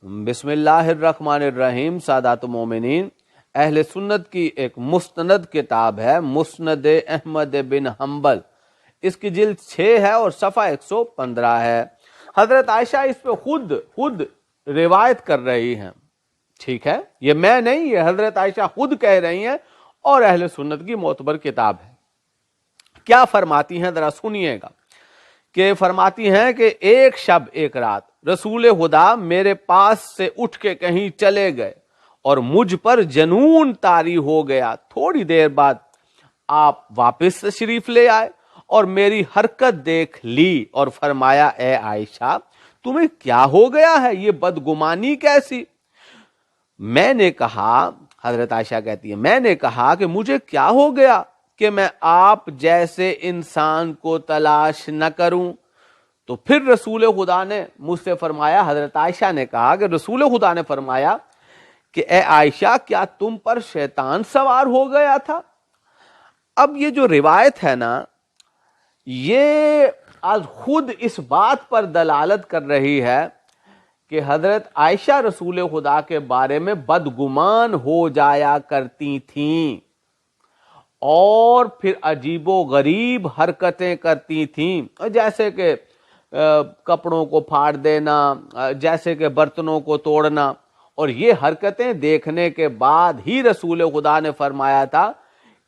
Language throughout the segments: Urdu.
بسم اللہ الرحمن الرحیم۔ سادات مومنین، اہل سنت کی ایک مستند کتاب ہے مسند احمد بن حنبل، اس کی جلد 6 ہے اور صفحہ 115 ہے۔ حضرت عائشہ اس پہ خود روایت کر رہی ہیں، ٹھیک ہے، یہ میں نہیں، یہ حضرت عائشہ خود کہہ رہی ہیں اور اہل سنت کی معتبر کتاب ہے۔ کیا فرماتی ہیں ذرا سنیے گا، کہ فرماتی ہیں کہ ایک شب ایک رات رسول خدا میرے پاس سے اٹھ کے کہیں چلے گئے اور مجھ پر جنون طاری ہو گیا۔ تھوڑی دیر بعد آپ واپس تشریف لے آئے اور میری حرکت دیکھ لی اور فرمایا، اے عائشہ تمہیں کیا ہو گیا ہے، یہ بدگمانی کیسی؟ میں نے کہا، حضرت عائشہ کہتی ہے، میں نے کہا کہ مجھے کیا ہو گیا کہ میں آپ جیسے انسان کو تلاش نہ کروں؟ تو پھر رسول خدا نے مجھ سے فرمایا، حضرت عائشہ نے کہا کہ رسول خدا نے فرمایا کہ اے عائشہ کیا تم پر شیطان سوار ہو گیا تھا؟ اب یہ جو روایت ہے نا، یہ آج خود اس بات پر دلالت کر رہی ہے کہ حضرت عائشہ رسول خدا کے بارے میں بدگمان ہو جایا کرتی تھیں اور پھر عجیب و غریب حرکتیں کرتی تھیں، جیسے کہ کپڑوں کو پھاڑ دینا، جیسے کہ برتنوں کو توڑنا، اور یہ حرکتیں دیکھنے کے بعد ہی رسول خدا نے فرمایا تھا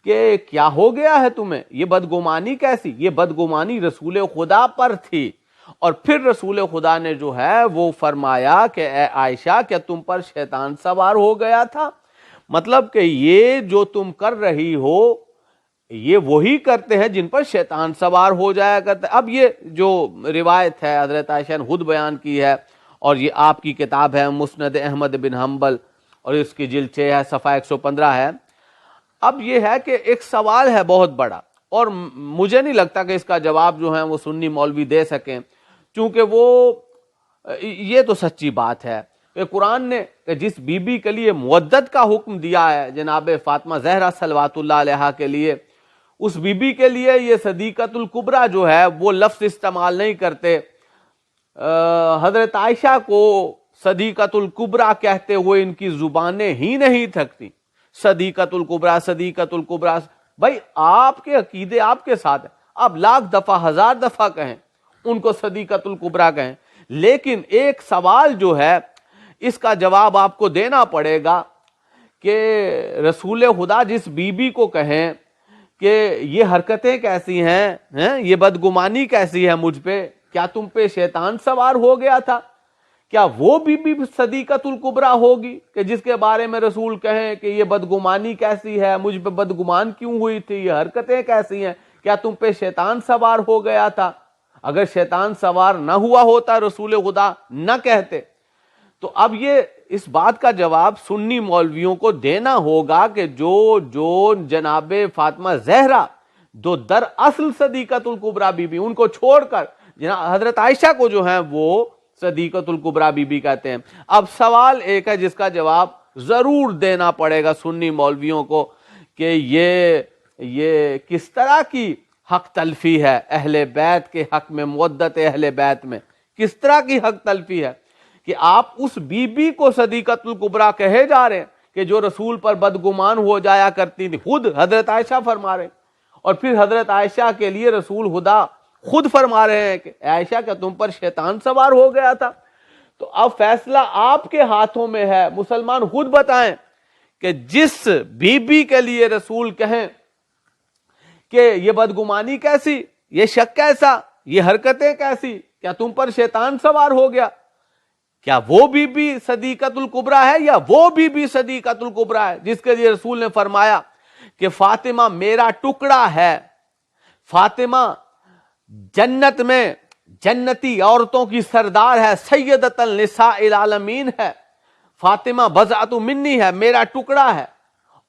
کہ کیا ہو گیا ہے تمہیں، یہ بدگمانی کیسی؟ یہ بدگمانی رسول خدا پر تھی۔ اور پھر رسول خدا نے جو ہے وہ فرمایا کہ اے عائشہ کیا تم پر شیطان سوار ہو گیا تھا؟ مطلب کہ یہ جو تم کر رہی ہو یہ وہی کرتے ہیں جن پر شیطان سوار ہو جایا کرتا ہے۔ اب یہ جو روایت ہے حضرت عائشہ نے خود بیان کی ہے اور یہ آپ کی کتاب ہے مسند احمد بن حنبل اور اس کی جلد 6 ہے، صفحہ 115 ہے۔ اب یہ ہے کہ ایک سوال ہے بہت بڑا، اور مجھے نہیں لگتا کہ اس کا جواب جو ہے وہ سنی مولوی دے سکیں، چونکہ وہ یہ تو سچی بات ہے کہ قرآن نے کہ جس بی بی کے لیے مودت کا حکم دیا ہے جناب فاطمہ زہرا صلوات اللہ علیہا کے لیے، اس بی بی کے لیے یہ صدیقۃ الکبریٰ جو ہے وہ لفظ استعمال نہیں کرتے۔ حضرت عائشہ کو صدیقۃ الکبریٰ کہتے ہوئے ان کی زبانیں ہی نہیں تھکتی، صدیقۃ الکبریٰ، صدیقۃ الکبریٰ۔ بھائی آپ کے عقیدے آپ کے ساتھ ہیں، آپ لاکھ دفعہ ہزار دفعہ کہیں ان کو صدیقۃ الکبریٰ کہیں، لیکن ایک سوال جو ہے اس کا جواب آپ کو دینا پڑے گا کہ رسول خدا جس بی بی کو کہیں کہ یہ حرکتیں کیسی ہیں، یہ بدگمانی کیسی ہے مجھ پہ، کیا تم پہ شیطان سوار ہو گیا تھا؟ کیا وہ بی بی صدیقۃ الکبریٰ ہوگی کہ جس کے بارے میں رسول کہیں کہ یہ بدگمانی کیسی ہے، مجھ پہ بدگمان کیوں ہوئی تھی، یہ حرکتیں کیسی ہیں، کیا تم پہ شیطان سوار ہو گیا تھا؟ اگر شیطان سوار نہ ہوا ہوتا رسول خدا نہ کہتے، تو اب یہ اس بات کا جواب سنی مولویوں کو دینا ہوگا کہ جو جناب فاطمہ زہرا دو در اصل صدیقۃ الکبریٰ بی بی، ان کو چھوڑ کر حضرت عائشہ کو جو ہیں وہ صدیقۃ الکبریٰ بی بی کہتے ہیں۔ اب سوال ایک ہے جس کا جواب ضرور دینا پڑے گا سنی مولویوں کو کہ یہ کس طرح کی حق تلفی ہے اہل بیت کے حق میں، مودت اہل بیت میں کس طرح کی حق تلفی ہے کہ آپ اس بی بی کو صدیقۃ الکبریٰ کہے جا رہے ہیں کہ جو رسول پر بدگمان ہو جایا کرتی تھی، خود حضرت عائشہ فرما رہے ہیں، اور پھر حضرت عائشہ کے لیے رسول خدا خود فرما رہے ہیں کہ عائشہ کیا تم پر شیطان سوار ہو گیا تھا؟ تو اب فیصلہ آپ کے ہاتھوں میں ہے، مسلمان خود بتائیں کہ جس بی بی کے لیے رسول کہیں کہ یہ بدگمانی کیسی، یہ شک کیسا، یہ حرکتیں کیسی، کیا تم پر شیطان سوار ہو گیا، کیا وہ بی بی صدیقۃ الکبریٰ ہے یا وہ بی بی صدیقۃ الکبریٰ ہے جس کے لیے رسول نے فرمایا کہ فاطمہ میرا ٹکڑا ہے، فاطمہ جنت میں جنتی عورتوں کی سردار ہے، سیدۃ النساء العالمین ہے، فاطمہ بضعۃ منی ہے، میرا ٹکڑا ہے۔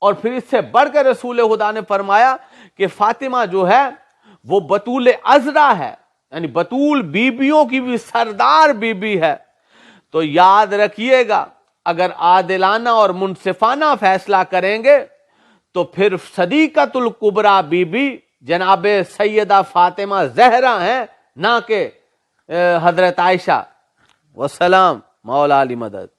اور پھر اس سے بڑھ کر رسول خدا نے فرمایا کہ فاطمہ جو ہے وہ بطول عذرا ہے، یعنی بطول بیبیوں کی بھی سردار بی بی ہے۔ تو یاد رکھیے گا، اگر عادلانہ اور منصفانہ فیصلہ کریں گے تو پھر صدیقۃ الکبریٰ بی بی جناب سیدہ فاطمہ زہرا ہیں، نہ کہ حضرت عائشہ۔ والسلام، مولا علی مدد۔